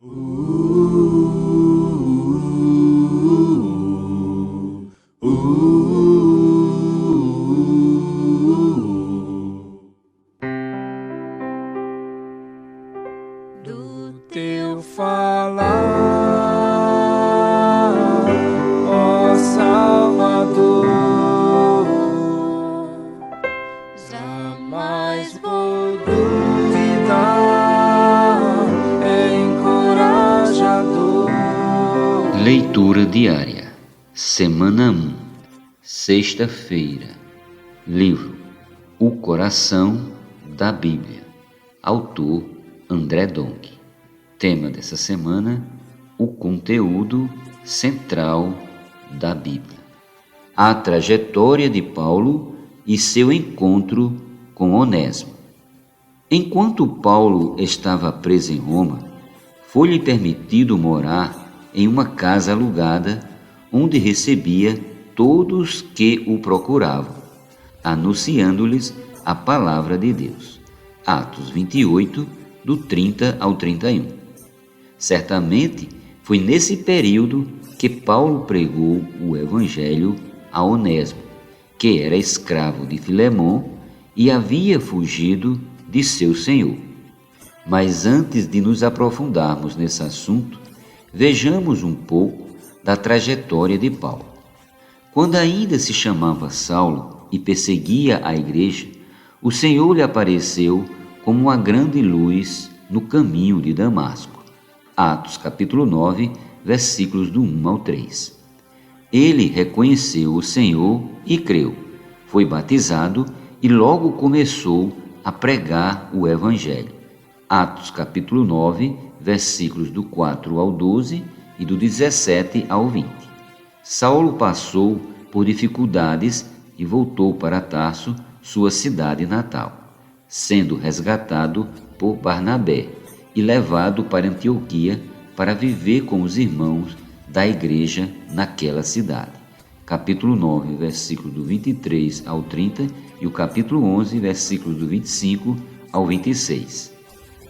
Do teu falar, ó Salvador, jamais vou duvidar, é encorajador. Leitura diária, Semana 1, Sexta-feira. Livro O Coração da Bíblia. Autor André Donk. Tema dessa semana: o conteúdo central da Bíblia. A trajetória de Paulo e seu encontro com Onésimo. Enquanto Paulo estava preso em Roma, foi-lhe permitido morar em uma casa alugada, onde recebia todos que o procuravam, anunciando-lhes a palavra de Deus. Atos 28, do 30 ao 31. Certamente foi nesse período que Paulo pregou o Evangelho a Onésimo, que era escravo de Filemon e havia fugido de seu senhor. Mas antes de nos aprofundarmos nesse assunto, vejamos um pouco da trajetória de Paulo. Quando ainda se chamava Saulo e perseguia a igreja, o Senhor lhe apareceu como uma grande luz no caminho de Damasco. Atos capítulo 9, versículos do 1 ao 3. Ele reconheceu o Senhor e creu, foi batizado e logo começou a pregar o Evangelho. Atos capítulo 9, versículos do 4 ao 12 e do 17 ao 20. Saulo passou por dificuldades e voltou para Tarso, sua cidade natal, sendo resgatado por Barnabé e levado para Antioquia para viver com os irmãos da igreja naquela cidade. Capítulo 9, versículos do 23 ao 30 e o capítulo 11, versículos do 25 ao 26.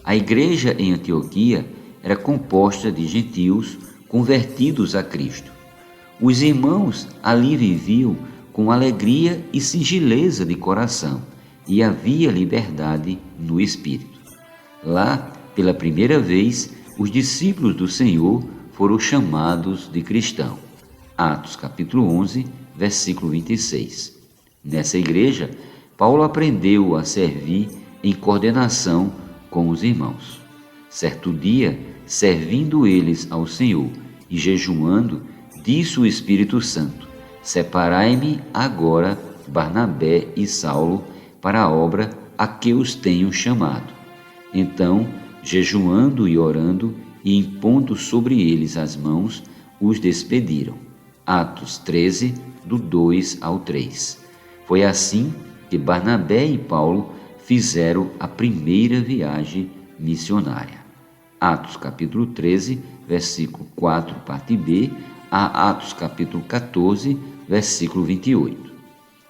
A igreja em Antioquia era composta de gentios convertidos a Cristo. Os irmãos ali viviam com alegria e singeleza de coração, e havia liberdade no espírito. Lá, pela primeira vez, os discípulos do Senhor foram chamados de cristão. Atos capítulo 11, versículo 26. Nessa igreja, Paulo aprendeu a servir em coordenação com os irmãos. Certo dia, servindo eles ao Senhor e jejuando, disse o Espírito Santo: separai-me agora Barnabé e Saulo para a obra a que os tenho chamado. Então, jejuando e orando e impondo sobre eles as mãos, os despediram. Atos 13, do 2 ao 3. Foi assim que Barnabé e Paulo fizeram a primeira viagem missionária. Atos capítulo 13, versículo 4, parte B, a Atos capítulo 14, versículo 28.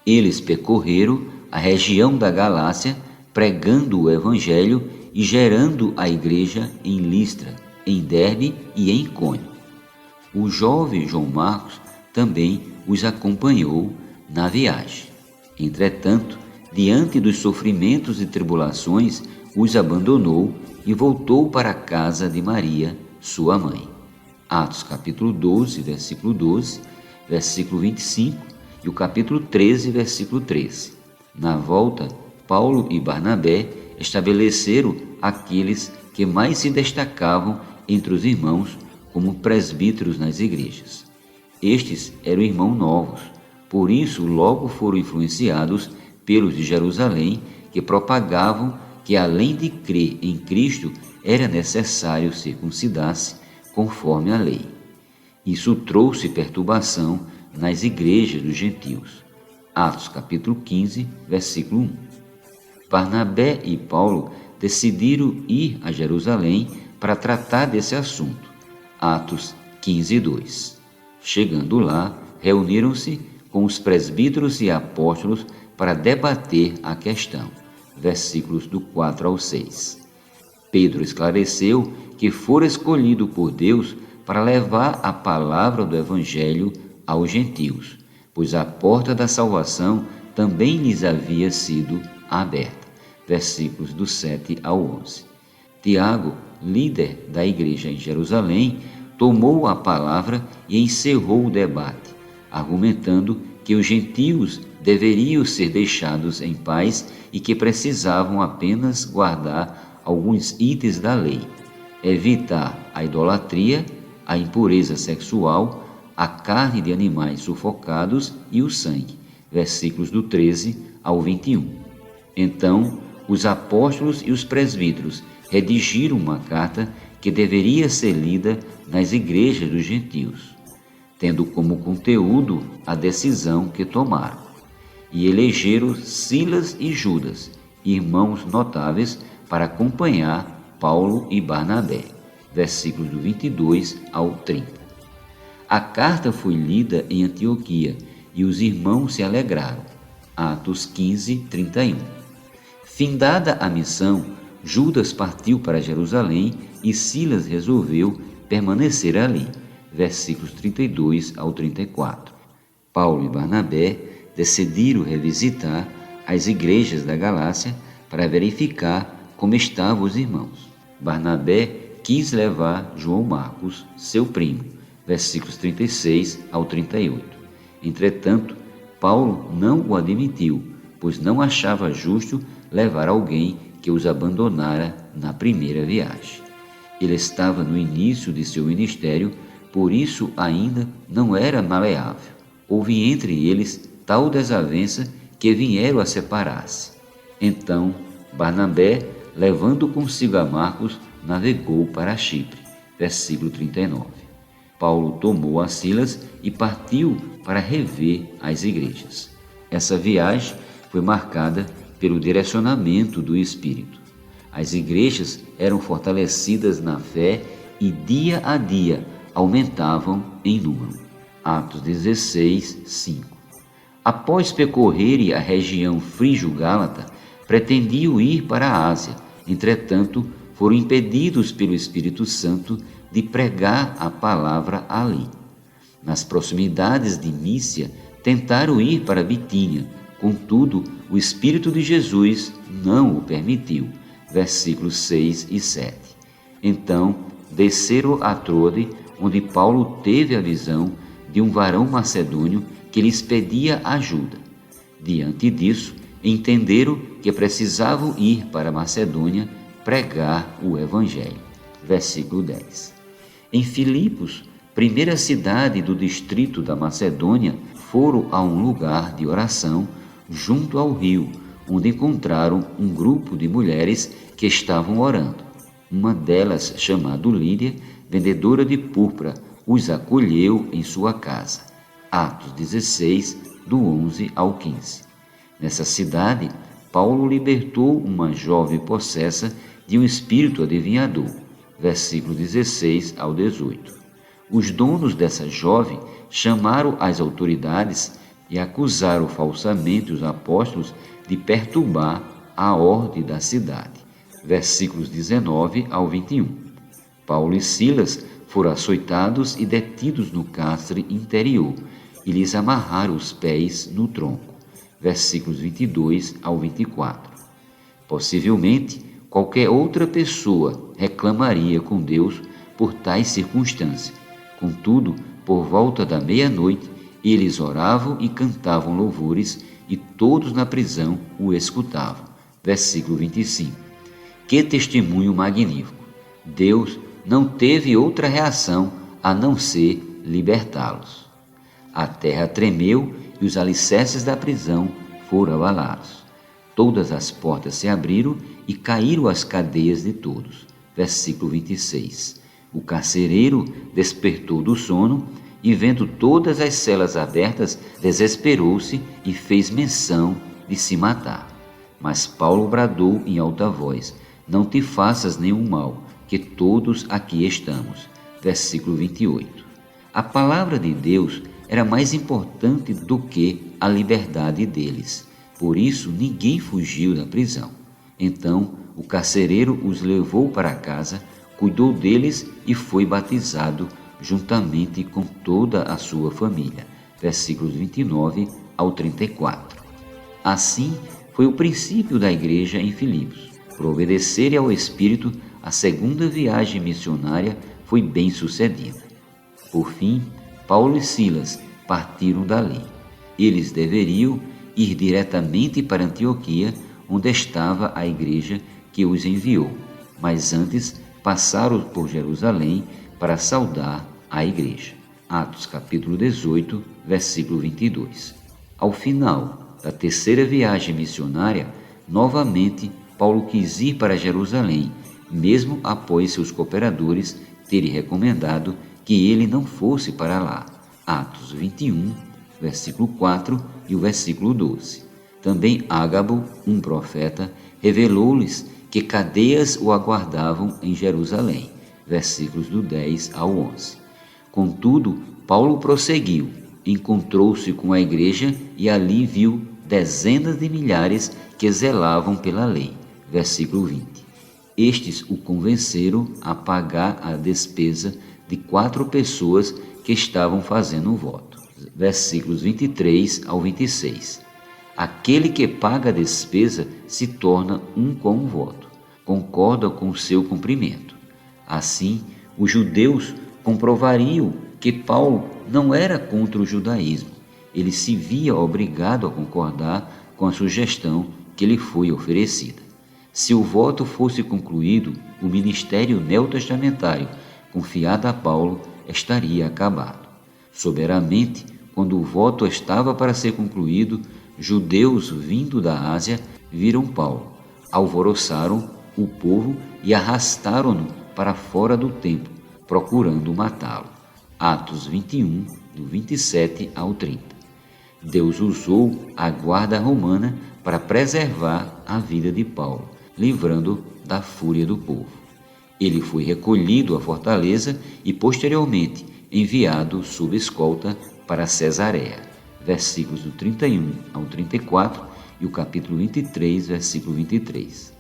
Eles percorreram a região da Galácia, pregando o Evangelho e gerando a igreja em Listra, em Derbe e em Icônio. O jovem João Marcos também os acompanhou na viagem. Entretanto, diante dos sofrimentos e tribulações, os abandonou e voltou para a casa de Maria, sua mãe. Atos capítulo 12, versículo 12, versículo 25 e o capítulo 13, versículo 13. Na volta, Paulo e Barnabé estabeleceram aqueles que mais se destacavam entre os irmãos como presbíteros nas igrejas. Estes eram irmãos novos, por isso logo foram influenciados pelos de Jerusalém, que propagavam que além de crer em Cristo, era necessário circuncidar-se conforme a lei. Isso trouxe perturbação nas igrejas dos gentios. Atos capítulo 15, versículo 1. Barnabé e Paulo decidiram ir a Jerusalém para tratar desse assunto. Atos 15, 2. Chegando lá, reuniram-se com os presbíteros e apóstolos para debater a questão. Versículos do 4 ao 6. Pedro esclareceu que fora escolhido por Deus para levar a palavra do Evangelho aos gentios, pois a porta da salvação também lhes havia sido aberta. Versículos do 7 ao 11. Tiago, líder da igreja em Jerusalém, tomou a palavra e encerrou o debate, argumentando que os gentios deveriam ser deixados em paz e que precisavam apenas guardar alguns itens da lei: evitar a idolatria, a impureza sexual, a carne de animais sufocados e o sangue. Versículos do 13 ao 21. Então, os apóstolos e os presbíteros redigiram uma carta que deveria ser lida nas igrejas dos gentios, tendo como conteúdo a decisão que tomaram, e elegeram Silas e Judas, irmãos notáveis, para acompanhar Paulo e Barnabé. Versículos do 22 ao 30. A carta foi lida em Antioquia e os irmãos se alegraram. Atos 15, 31. Findada a missão, Judas partiu para Jerusalém e Silas resolveu permanecer ali. Versículos 32 ao 34. Paulo e Barnabé decidiram revisitar as igrejas da Galácia para verificar como estavam os irmãos. Barnabé quis levar João Marcos, seu primo. Versículos 36 ao 38. Entretanto, Paulo não o admitiu, pois não achava justo levar alguém que os abandonara na primeira viagem. Ele estava no início de seu ministério, por isso ainda não era maleável. Houve entre eles tal desavença que vieram a separar-se. Então, Barnabé, levando consigo a Marcos, navegou para Chipre. Versículo 39. Paulo tomou a Silas e partiu para rever as igrejas. Essa viagem foi marcada pelo direcionamento do Espírito. As igrejas eram fortalecidas na fé e dia a dia aumentavam em número. Atos 16, 5. Após percorrerem a região frígio-gálata, pretendiam ir para a Ásia. Entretanto, foram impedidos pelo Espírito Santo de pregar a palavra ali. Nas proximidades de Mísia, tentaram ir para Bitínia, contudo, o Espírito de Jesus não o permitiu. Versículos 6 e 7. Então, desceram a Troade, onde Paulo teve a visão de um varão macedônio que lhes pedia ajuda. Diante disso, entenderam que precisavam ir para Macedônia pregar o Evangelho. Versículo 10. Em Filipos, primeira cidade do distrito da Macedônia, foram a um lugar de oração junto ao rio, onde encontraram um grupo de mulheres que estavam orando. Uma delas, chamada Lídia, vendedora de púrpura, os acolheu em sua casa. Atos 16, do 11 ao 15. Nessa cidade, Paulo libertou uma jovem possessa de um espírito adivinhador. Versículo 16 ao 18. Os donos dessa jovem chamaram as autoridades e acusaram falsamente os apóstolos de perturbar a ordem da cidade. Versículos 19 ao 21. Paulo e Silas foram açoitados e detidos no cárcere interior e lhes amarraram os pés no tronco. Versículos 22 ao 24. Possivelmente, qualquer outra pessoa reclamaria com Deus por tais circunstâncias. Contudo, por volta da meia-noite, eles oravam e cantavam louvores e todos na prisão o escutavam. Versículo 25. Que testemunho magnífico! Deus não teve outra reação a não ser libertá-los. A terra tremeu e os alicerces da prisão foram abalados. Todas as portas se abriram e caíram as cadeias de todos. Versículo 26. O carcereiro despertou do sono e, vendo todas as celas abertas, desesperou-se e fez menção de se matar. Mas Paulo bradou em alta voz: não te faças nenhum mal, que todos aqui estamos. Versículo 28. A palavra de Deus era mais importante do que a liberdade deles. Por isso, ninguém fugiu da prisão. Então o carcereiro os levou para casa, cuidou deles e foi batizado juntamente com toda a sua família. Versículos 29 ao 34. Assim foi o princípio da igreja em Filipos. Por obedecerem ao Espírito, a segunda viagem missionária foi bem sucedida. Por fim, Paulo e Silas partiram dali. Eles deveriam ir diretamente para Antioquia, onde estava a igreja que os enviou, mas antes passaram por Jerusalém para saudar a igreja. Atos capítulo 18, versículo 22. Ao final da terceira viagem missionária, novamente Paulo quis ir para Jerusalém, mesmo após seus cooperadores terem recomendado que ele não fosse para lá. Atos 21, versículo 4 e o versículo 12. Também Ágabo, um profeta, revelou-lhes que cadeias o aguardavam em Jerusalém. Versículos do 10 ao 11. Contudo, Paulo prosseguiu, encontrou-se com a igreja e ali viu dezenas de milhares que zelavam pela lei. Versículo 20. Estes o convenceram a pagar a despesa de 4 pessoas que estavam fazendo o voto. Versículos 23 ao 26. Aquele que paga a despesa se torna um com o voto, concorda com o seu cumprimento. Assim, os judeus comprovariam que Paulo não era contra o judaísmo. Ele se via obrigado a concordar com a sugestão que lhe foi oferecida. Se o voto fosse concluído, o ministério neotestamentário confiado a Paulo estaria acabado. Soberamente, quando o voto estava para ser concluído, judeus vindo da Ásia viram Paulo, alvoroçaram o povo e arrastaram-no para fora do templo, procurando matá-lo. Atos 21, do 27 ao 30. Deus usou a guarda romana para preservar a vida de Paulo, livrando da fúria do povo. Ele foi recolhido à fortaleza e posteriormente enviado sob escolta para Cesareia. Versículos do 31 ao 34 e o capítulo 23, versículo 23.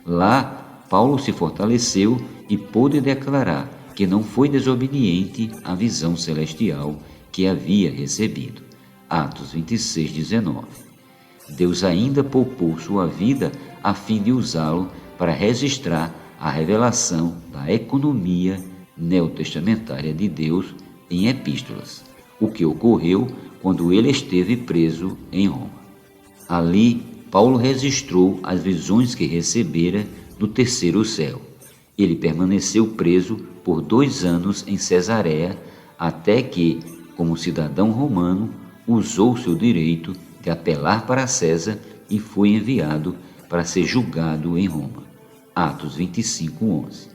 Lá, Paulo se fortaleceu e pôde declarar que não foi desobediente à visão celestial que havia recebido. Atos 26, 19. Deus ainda poupou sua vida a fim de usá-lo para registrar a revelação da economia neotestamentária de Deus em epístolas, o que ocorreu quando ele esteve preso em Roma. Ali, Paulo registrou as visões que recebera no terceiro céu. Ele permaneceu preso por 2 anos em Cesareia, até que, como cidadão romano, usou seu direito de apelar para César e foi enviado para ser julgado em Roma. Atos 25, 11.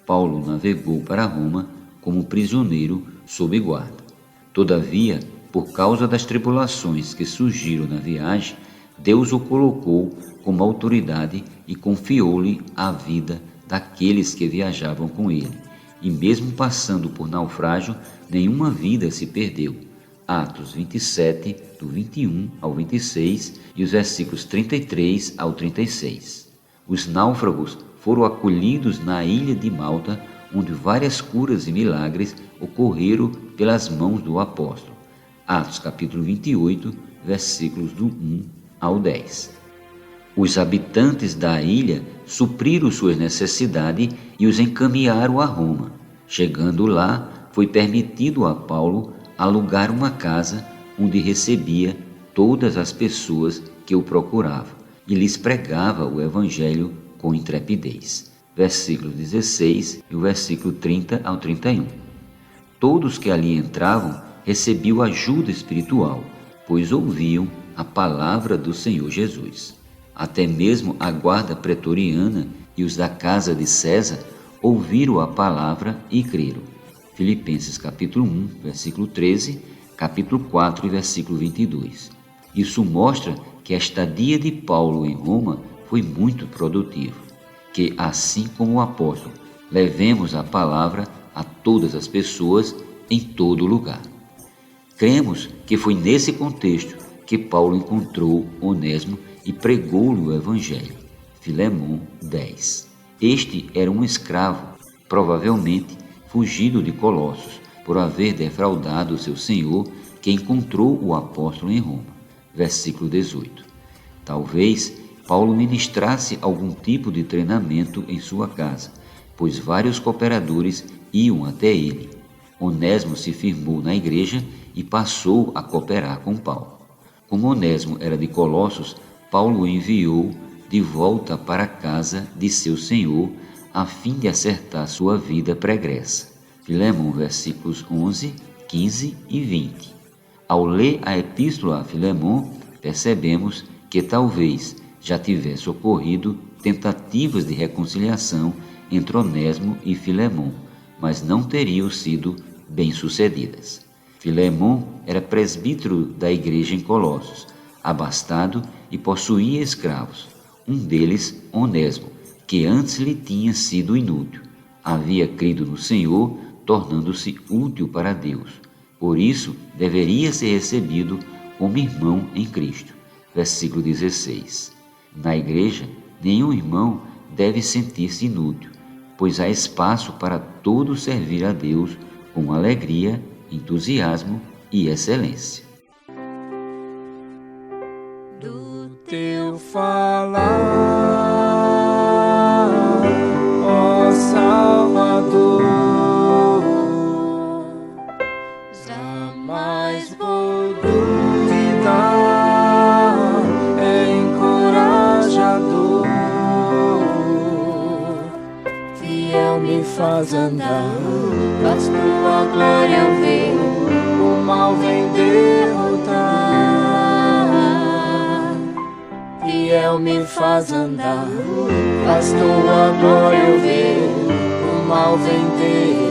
Paulo navegou para Roma como prisioneiro sob guarda. Todavia, por causa das tribulações que surgiram na viagem, Deus o colocou como autoridade e confiou-lhe a vida daqueles que viajavam com ele. E mesmo passando por naufrágio, nenhuma vida se perdeu. Atos 27, do 21 ao 26 e os versículos 33 ao 36. Os náufragos foram acolhidos na ilha de Malta, onde várias curas e milagres ocorreram pelas mãos do apóstolo. Atos capítulo 28, versículos do 1 ao 10. Os habitantes da ilha supriram suas necessidades e os encaminharam a Roma. Chegando lá, foi permitido a Paulo alugar uma casa onde recebia todas as pessoas que o procuravam e lhes pregava o evangelho com intrepidez. Versículo 16 e o versículo 30 ao 31. Todos que ali entravam recebiam ajuda espiritual, pois ouviam a palavra do Senhor Jesus. Até mesmo a guarda pretoriana e os da casa de César ouviram a palavra e creram. Filipenses capítulo 1, versículo 13, capítulo 4 e versículo 22. Isso mostra que a estadia de Paulo em Roma foi muito produtiva, que assim como o apóstolo, levemos a palavra a todas as pessoas em todo lugar. Cremos que foi nesse contexto que Paulo encontrou Onésimo e pregou-lhe o evangelho. Filemon 10. Este era um escravo, provavelmente fugido de Colossos, por haver defraudado seu senhor, que encontrou o apóstolo em Roma. Versículo 18. Talvez Paulo ministrasse algum tipo de treinamento em sua casa, pois vários cooperadores iam até ele. Onésimo se firmou na igreja e passou a cooperar com Paulo. Como Onésimo era de Colossos, Paulo o enviou de volta para a casa de seu senhor, a fim de acertar sua vida pregressa. Filemon, versículos 11, 15 e 20. Ao ler a epístola a Filemon, percebemos que talvez já tivesse ocorrido tentativas de reconciliação entre Onésimo e Filemon, mas não teriam sido bem-sucedidas. Filemon era presbítero da igreja em Colossos, abastado e possuía escravos. Um deles, Onésimo, que antes lhe tinha sido inútil, havia crido no Senhor, tornando-se útil para Deus. Por isso, deveria ser recebido como irmão em Cristo. Versículo 16. Na igreja, nenhum irmão deve sentir-se inútil, pois há espaço para todos servir a Deus com alegria, entusiasmo e excelência. Do teu falar, ó Salvador, jamais vou duvidar, é encorajador, fiel me faz andar, faz tua glória eu ver, o mal vem derrotar. Fiel me faz andar, faz tua glória eu ver, o mal vem derrotar.